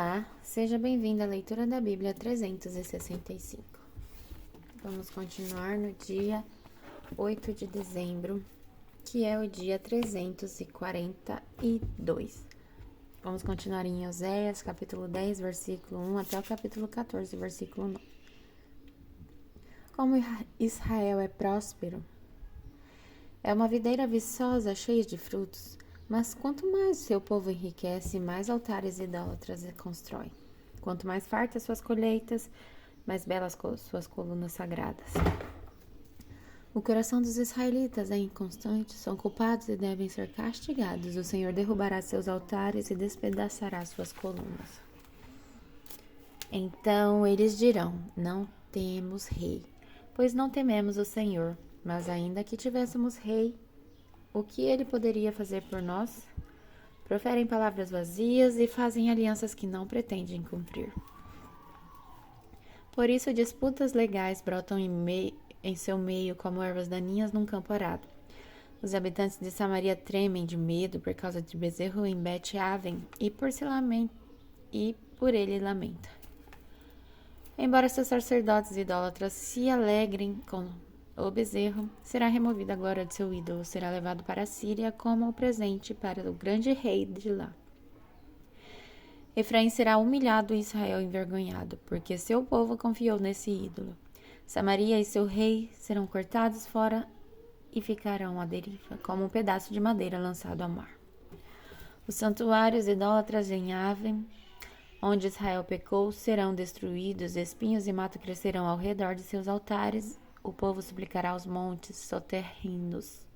Olá, seja bem-vindo à leitura da Bíblia 365. Vamos continuar no dia 8 de dezembro, que é o dia 342. Vamos continuar em Oséias, capítulo 10, versículo 1 até o capítulo 14, versículo 9. Como Israel é próspero, é uma videira viçosa cheia de frutos. Mas quanto mais seu povo enriquece, mais altares idólatras constrói. Quanto mais fartas suas colheitas, mais belas suas colunas sagradas. O coração dos israelitas é inconstante, são culpados e devem ser castigados. O Senhor derrubará seus altares e despedaçará suas colunas. Então eles dirão: não temos rei, pois não tememos o Senhor. Mas ainda que tivéssemos rei, o que ele poderia fazer por nós? Proferem palavras vazias e fazem alianças que não pretendem cumprir. Por isso, disputas legais brotam em seu meio como ervas daninhas num campo arado. Os habitantes de Samaria tremem de medo por causa de Bezerro em Bet-Aven e por ele lamenta. Embora seus sacerdotes idólatras se alegrem com o bezerro, será removida a glória de seu ídolo, será levado para a Síria como presente para o grande rei de lá. Efraim será humilhado e Israel envergonhado, porque seu povo confiou nesse ídolo. Samaria e seu rei serão cortados fora e ficarão à deriva, como um pedaço de madeira lançado ao mar. Os santuários idólatras em Aven, onde Israel pecou, serão destruídos, espinhos e mato crescerão ao redor de seus altares. O povo suplicará aos montes soterrindos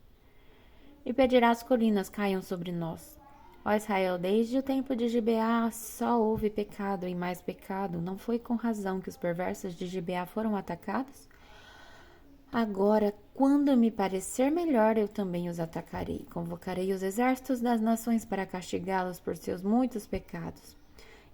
e pedirá às colinas caiam sobre nós. Ó Israel, desde o tempo de Gibeá só houve pecado e mais pecado. Não foi com razão que os perversos de Gibeá foram atacados? Agora, quando me parecer melhor, eu também os atacarei. Convocarei os exércitos das nações para castigá-los por seus muitos pecados.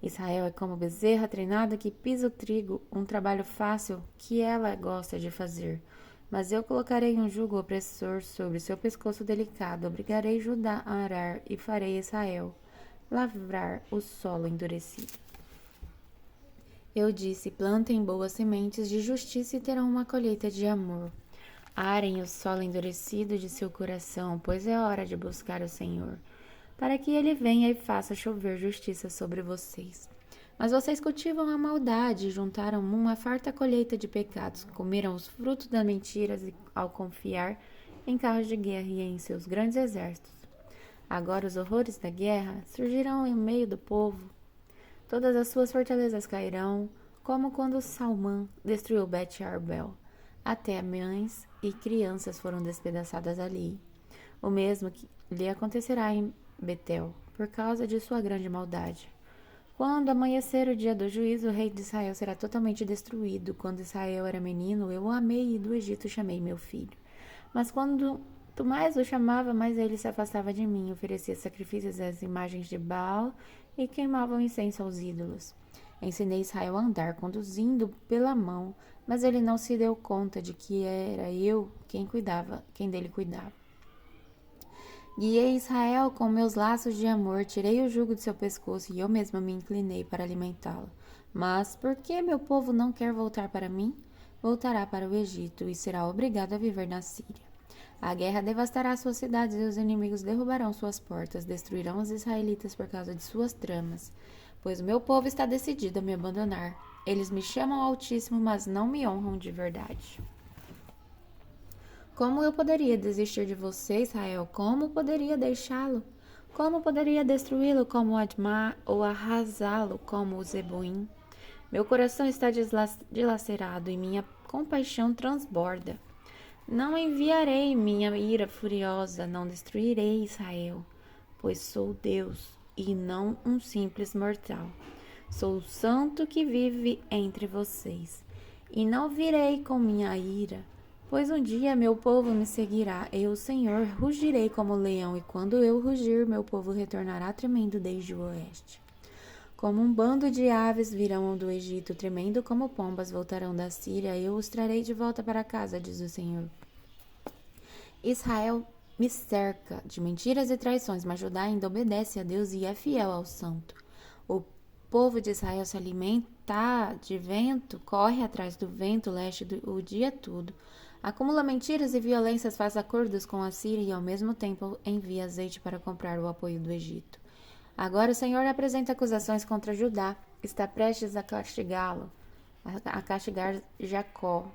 Israel é como bezerra treinada que pisa o trigo, um trabalho fácil que ela gosta de fazer. Mas eu colocarei um jugo opressor sobre seu pescoço delicado, obrigarei Judá a arar e farei Israel lavrar o solo endurecido. Eu disse, plantem boas sementes de justiça e terão uma colheita de amor. Arem o solo endurecido de seu coração, pois é hora de buscar o Senhor, para que ele venha e faça chover justiça sobre vocês. Mas vocês cultivam a maldade e juntaram uma farta colheita de pecados, comeram os frutos das mentiras ao confiar em carros de guerra e em seus grandes exércitos. Agora os horrores da guerra surgirão em meio do povo. Todas as suas fortalezas cairão, como quando Salmã destruiu Bet-Arbel. Até mães e crianças foram despedaçadas ali. O mesmo que lhe acontecerá em Betel, por causa de sua grande maldade. Quando amanhecer o dia do juízo, o rei de Israel será totalmente destruído. Quando Israel era menino, eu o amei e do Egito chamei meu filho. Mas quando mais o chamava, mais ele se afastava de mim, oferecia sacrifícios às imagens de Baal e queimava o incenso aos ídolos. Ensinei Israel a andar, conduzindo pela mão, mas ele não se deu conta de que era eu quem dele cuidava. Guiei Israel com meus laços de amor, tirei o jugo de seu pescoço e eu mesma me inclinei para alimentá-lo. Mas por que meu povo não quer voltar para mim? Voltará para o Egito e será obrigado a viver na Síria. A guerra devastará suas cidades e os inimigos derrubarão suas portas, destruirão os israelitas por causa de suas tramas. Pois o meu povo está decidido a me abandonar. Eles me chamam Altíssimo, mas não me honram de verdade. Como eu poderia desistir de você, Israel? Como poderia deixá-lo? Como poderia destruí-lo como Admá ou arrasá-lo como Zeboim? Meu coração está dilacerado e minha compaixão transborda. Não enviarei minha ira furiosa, não destruirei Israel, pois sou Deus e não um simples mortal. Sou o santo que vive entre vocês, e não virei com minha ira. Pois um dia meu povo me seguirá, eu, o Senhor, rugirei como leão, e quando eu rugir, meu povo retornará tremendo desde o oeste. Como um bando de aves virão do Egito, tremendo como pombas voltarão da Síria, eu os trarei de volta para casa, diz o Senhor. Israel me cerca de mentiras e traições, mas Judá ainda obedece a Deus e é fiel ao santo. O povo de Israel se alimenta de vento, corre atrás do vento leste o dia todo. Acumula mentiras e violências, faz acordos com a Síria e ao mesmo tempo envia azeite para comprar o apoio do Egito. Agora o Senhor apresenta acusações contra Judá, está prestes a castigá-lo, a castigar Jacó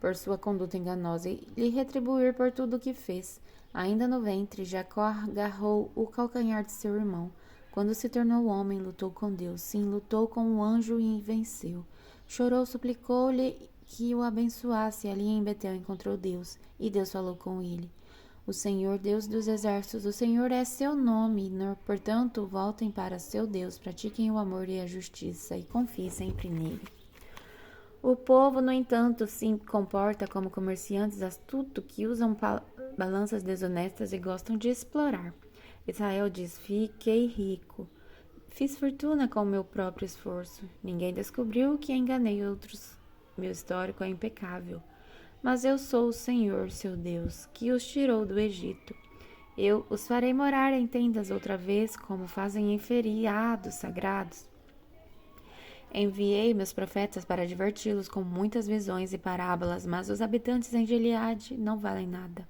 por sua conduta enganosa e lhe retribuir por tudo o que fez. Ainda no ventre, Jacó agarrou o calcanhar de seu irmão. Quando se tornou homem, lutou com Deus. Sim, lutou com o anjo e venceu. Chorou, suplicou-lhe que o abençoasse. Ali em Betel encontrou Deus, e Deus falou com ele. O Senhor, Deus dos exércitos, o Senhor é seu nome. Portanto, voltem para seu Deus, pratiquem o amor e a justiça e confiem sempre nele. O povo, no entanto, se comporta como comerciantes astutos que usam balanças desonestas e gostam de explorar. Israel diz: fiquei rico, fiz fortuna com meu próprio esforço. Ninguém descobriu que enganei outros. Meu histórico é impecável. Mas eu sou o Senhor, seu Deus, que os tirou do Egito. Eu os farei morar em tendas outra vez, como fazem em feriados sagrados. Enviei meus profetas para diverti-los com muitas visões e parábolas, mas os habitantes em Gileade não valem nada.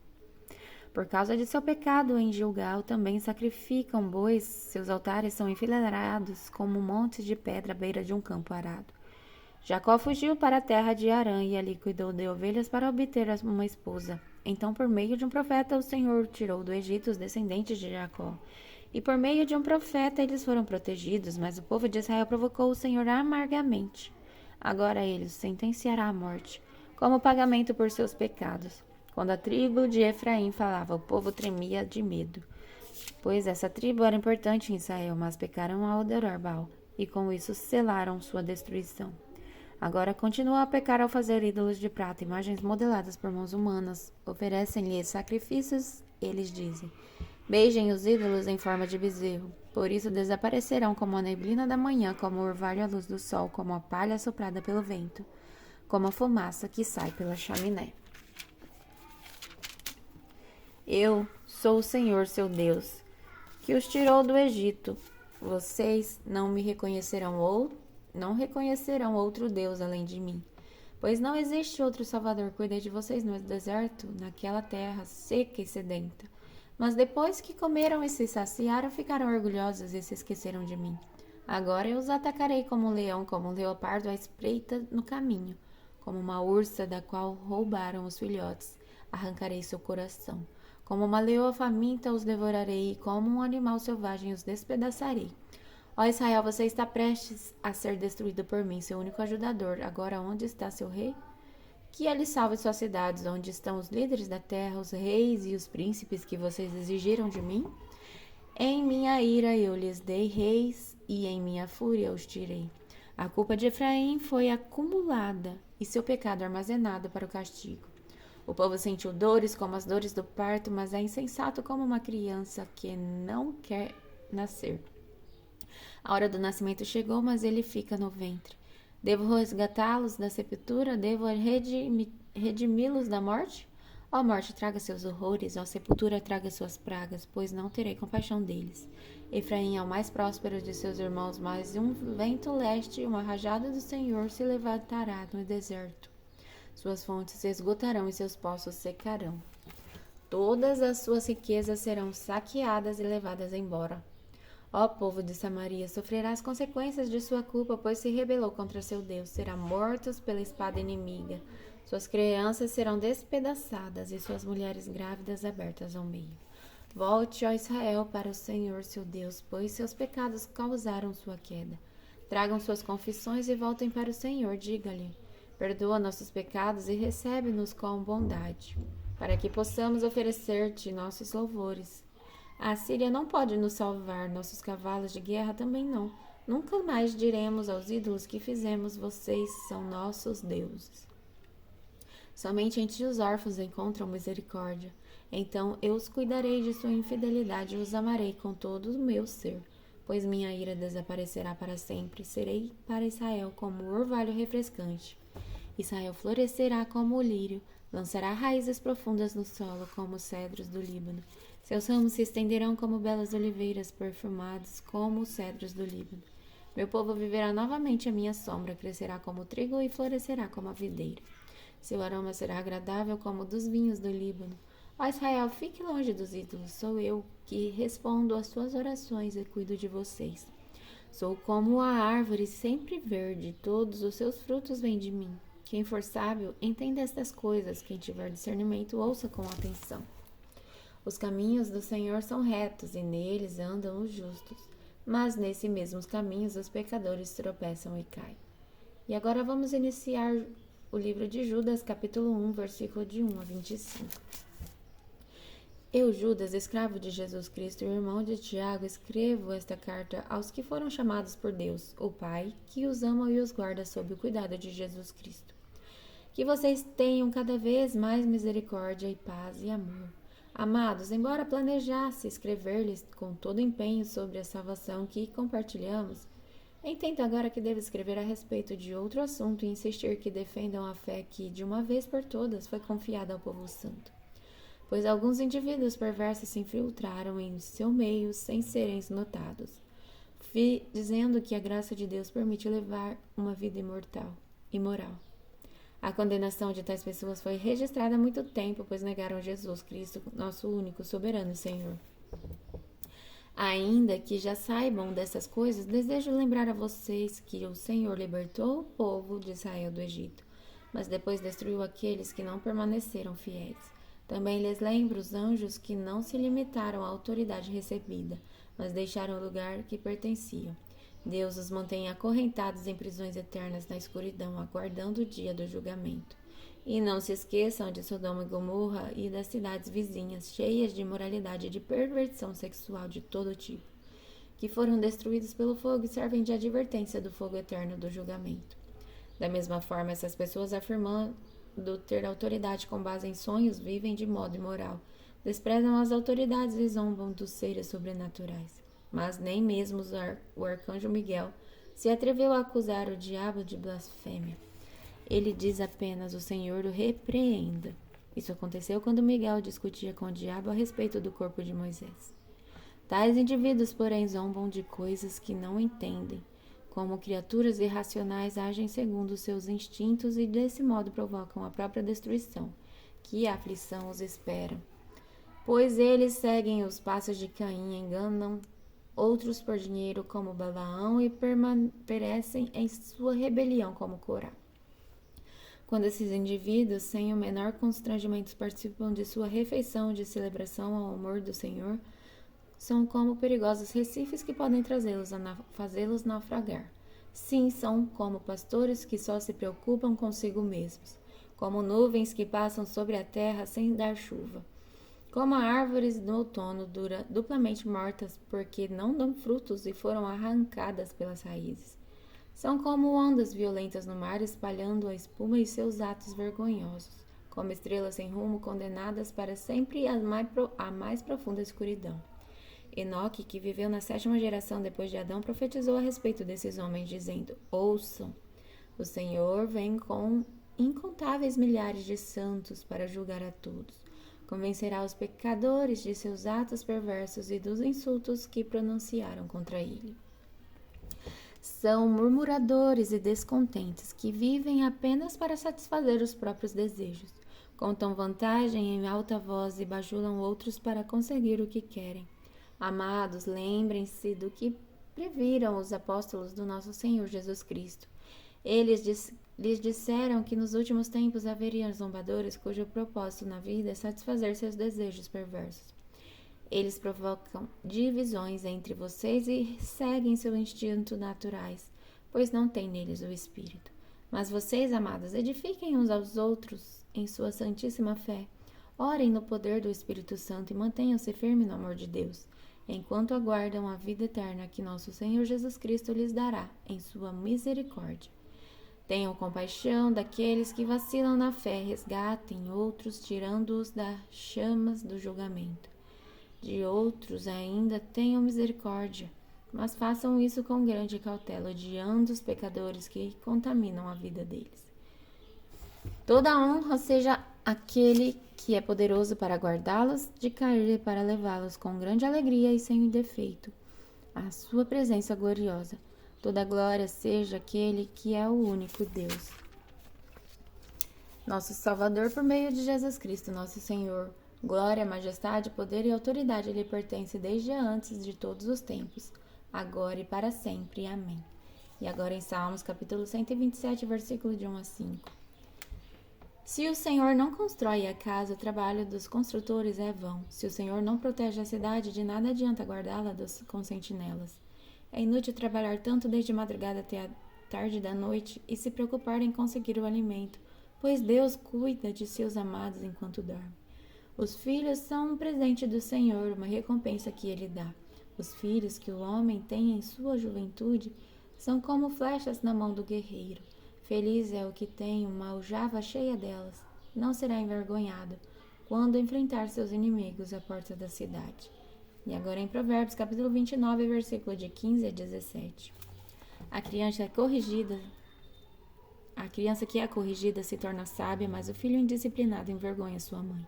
Por causa de seu pecado em Gilgal também sacrificam bois, seus altares são enfileirados como montes de pedra à beira de um campo arado. Jacó fugiu para a terra de Harã e ali cuidou de ovelhas para obter uma esposa. Então, por meio de um profeta, o Senhor tirou do Egito os descendentes de Jacó. E por meio de um profeta eles foram protegidos, mas o povo de Israel provocou o Senhor amargamente. Agora ele os sentenciará à morte, como pagamento por seus pecados. Quando a tribo de Efraim falava, o povo tremia de medo, pois essa tribo era importante em Israel, mas pecaram ao adorar Baal, e com isso selaram sua destruição. Agora continuam a pecar ao fazer ídolos de prata, imagens modeladas por mãos humanas. Oferecem-lhes sacrifícios, eles dizem. Beijem os ídolos em forma de bezerro. Por isso desaparecerão como a neblina da manhã, como o orvalho à luz do sol, como a palha soprada pelo vento, como a fumaça que sai pela chaminé. Eu sou o Senhor, seu Deus, que os tirou do Egito. Vocês não reconhecerão outro Deus além de mim, pois não existe outro Salvador. Cuidei de vocês no deserto, naquela terra seca e sedenta. Mas depois que comeram e se saciaram, ficaram orgulhosos e se esqueceram de mim. Agora eu os atacarei como um leão, como um leopardo à espreita no caminho, como uma ursa da qual roubaram os filhotes. Arrancarei seu coração. Como uma leoa faminta os devorarei, e como um animal selvagem os despedaçarei. Ó Israel, você está prestes a ser destruído por mim, seu único ajudador. Agora onde está seu rei? Que ele salve suas cidades, onde estão os líderes da terra, os reis e os príncipes que vocês exigiram de mim? Em minha ira eu lhes dei reis e em minha fúria os tirei. A culpa de Efraim foi acumulada e seu pecado armazenado para o castigo. O povo sentiu dores como as dores do parto, mas é insensato como uma criança que não quer nascer. A hora do nascimento chegou, mas ele fica no ventre. Devo resgatá-los da sepultura? Devo redimi-los da morte? Ó morte, traga seus horrores, ó sepultura, traga suas pragas, pois não terei compaixão deles. Efraim é o mais próspero de seus irmãos, mas um vento leste e uma rajada do Senhor se levantará no deserto. Suas fontes se esgotarão e seus poços secarão. Todas as suas riquezas serão saqueadas e levadas embora. Ó povo de Samaria, sofrerá as consequências de sua culpa, pois se rebelou contra seu Deus. Será morto pela espada inimiga. Suas crianças serão despedaçadas e suas mulheres grávidas abertas ao meio. Volte, ó Israel, para o Senhor seu Deus, pois seus pecados causaram sua queda. Tragam suas confissões e voltem para o Senhor. Diga-lhe: perdoa nossos pecados e recebe-nos com bondade, para que possamos oferecer-te nossos louvores. A Síria não pode nos salvar, nossos cavalos de guerra também não. Nunca mais diremos aos ídolos que fizemos, vocês são nossos deuses. Somente em ti os órfãos encontram misericórdia. Então eu os cuidarei de sua infidelidade e os amarei com todo o meu ser, pois minha ira desaparecerá para sempre. Serei para Israel como um orvalho refrescante. Israel florescerá como o lírio, lançará raízes profundas no solo como os cedros do Líbano. Seus ramos se estenderão como belas oliveiras, perfumados como os cedros do Líbano. Meu povo viverá novamente à minha sombra, crescerá como o trigo e florescerá como a videira. Seu aroma será agradável como o dos vinhos do Líbano. Ó Israel, fique longe dos ídolos. Sou eu que respondo às suas orações e cuido de vocês. Sou como a árvore sempre verde, todos os seus frutos vêm de mim. Quem for sábio, entenda estas coisas. Quem tiver discernimento, ouça com atenção. Os caminhos do Senhor são retos e neles andam os justos. Mas nesses mesmos caminhos os pecadores tropeçam e caem. E agora vamos iniciar o livro de Judas, capítulo 1, versículo de 1 a 25. Eu, Judas, escravo de Jesus Cristo e irmão de Tiago, escrevo esta carta aos que foram chamados por Deus, o Pai, que os ama e os guarda sob o cuidado de Jesus Cristo. Que vocês tenham cada vez mais misericórdia e paz e amor. Amados, embora planejasse escrever-lhes com todo empenho sobre a salvação que compartilhamos, entendo agora que devo escrever a respeito de outro assunto e insistir que defendam a fé que, de uma vez por todas, foi confiada ao povo santo. Pois alguns indivíduos perversos se infiltraram em seu meio sem serem notados, dizendo que a graça de Deus permite levar uma vida imoral. A condenação de tais pessoas foi registrada há muito tempo, pois negaram Jesus Cristo, nosso único soberano Senhor. Ainda que já saibam dessas coisas, desejo lembrar a vocês que o Senhor libertou o povo de Israel do Egito, mas depois destruiu aqueles que não permaneceram fiéis. Também lhes lembro os anjos que não se limitaram à autoridade recebida, mas deixaram o lugar que pertenciam. Deus os mantém acorrentados em prisões eternas na escuridão, aguardando o dia do julgamento. E não se esqueçam de Sodoma e Gomorra e das cidades vizinhas, cheias de imoralidade e de perversão sexual de todo tipo, que foram destruídos pelo fogo e servem de advertência do fogo eterno do julgamento. Da mesma forma, essas pessoas, afirmando ter autoridade com base em sonhos, vivem de modo imoral, desprezam as autoridades e zombam dos seres sobrenaturais. Mas nem mesmo o arcanjo Miguel se atreveu a acusar o diabo de blasfêmia. Ele diz apenas: o Senhor o repreenda. Isso aconteceu quando Miguel discutia com o diabo a respeito do corpo de Moisés. Tais indivíduos, porém, zombam de coisas que não entendem. Como criaturas irracionais, agem segundo seus instintos e desse modo provocam a própria destruição. Que aflição os espera! Pois eles seguem os passos de Caim, enganam outros por dinheiro como Balaão e perecem em sua rebelião como Corá. Quando esses indivíduos, sem o menor constrangimento, participam de sua refeição de celebração ao amor do Senhor, são como perigosos recifes que podem fazê-los naufragar. Sim, são como pastores que só se preocupam consigo mesmos, como nuvens que passam sobre a terra sem dar chuva, como árvores no outono duplamente mortas porque não dão frutos e foram arrancadas pelas raízes. São como ondas violentas no mar espalhando a espuma e seus atos vergonhosos, como estrelas sem rumo condenadas para sempre à mais profunda escuridão. Enoque, que viveu na 7ª geração depois de Adão, profetizou a respeito desses homens, dizendo: ouçam, o Senhor vem com incontáveis milhares de santos para julgar a todos. Convencerá os pecadores de seus atos perversos e dos insultos que pronunciaram contra ele. São murmuradores e descontentes, que vivem apenas para satisfazer os próprios desejos. Contam vantagem em alta voz e bajulam outros para conseguir o que querem. Amados, lembrem-se do que previram os apóstolos do nosso Senhor Jesus Cristo. Eles lhes disseram que nos últimos tempos haveriam zombadores cujo propósito na vida é satisfazer seus desejos perversos. Eles provocam divisões entre vocês e seguem seu instinto naturais, pois não têm neles o Espírito. Mas vocês, amados, edifiquem uns aos outros em sua santíssima fé. Orem no poder do Espírito Santo e mantenham-se firmes no amor de Deus, enquanto aguardam a vida eterna que nosso Senhor Jesus Cristo lhes dará em sua misericórdia. Tenham compaixão daqueles que vacilam na fé, resgatem outros, tirando-os das chamas do julgamento. De outros ainda tenham misericórdia, mas façam isso com grande cautela, odiando os pecadores que contaminam a vida deles. Toda honra seja aquele que é poderoso para guardá-los de cair e para levá-los com grande alegria e sem defeito à sua presença gloriosa. Toda glória seja aquele que é o único Deus, nosso Salvador, por meio de Jesus Cristo, nosso Senhor. Glória, majestade, poder e autoridade lhe pertence desde antes de todos os tempos, agora e para sempre. Amém. E agora em Salmos, capítulo 127, versículo de 1 a 5. Se o Senhor não constrói a casa, o trabalho dos construtores é vão. Se o Senhor não protege a cidade, de nada adianta guardá-la com sentinelas. É inútil trabalhar tanto desde madrugada até a tarde da noite e se preocupar em conseguir o alimento, pois Deus cuida de seus amados enquanto dorme. Os filhos são um presente do Senhor, uma recompensa que Ele dá. Os filhos que o homem tem em sua juventude são como flechas na mão do guerreiro. Feliz é o que tem uma aljava cheia delas. Não será envergonhado quando enfrentar seus inimigos à porta da cidade. E agora em Provérbios, capítulo 29, versículo de 15 a 17. A criança que é corrigida se torna sábia, mas o filho indisciplinado envergonha sua mãe.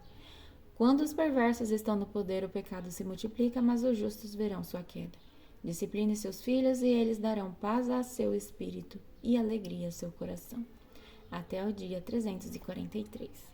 Quando os perversos estão no poder, o pecado se multiplica, mas os justos verão sua queda. Discipline seus filhos e eles darão paz a seu espírito e alegria ao seu coração. Até o dia 343.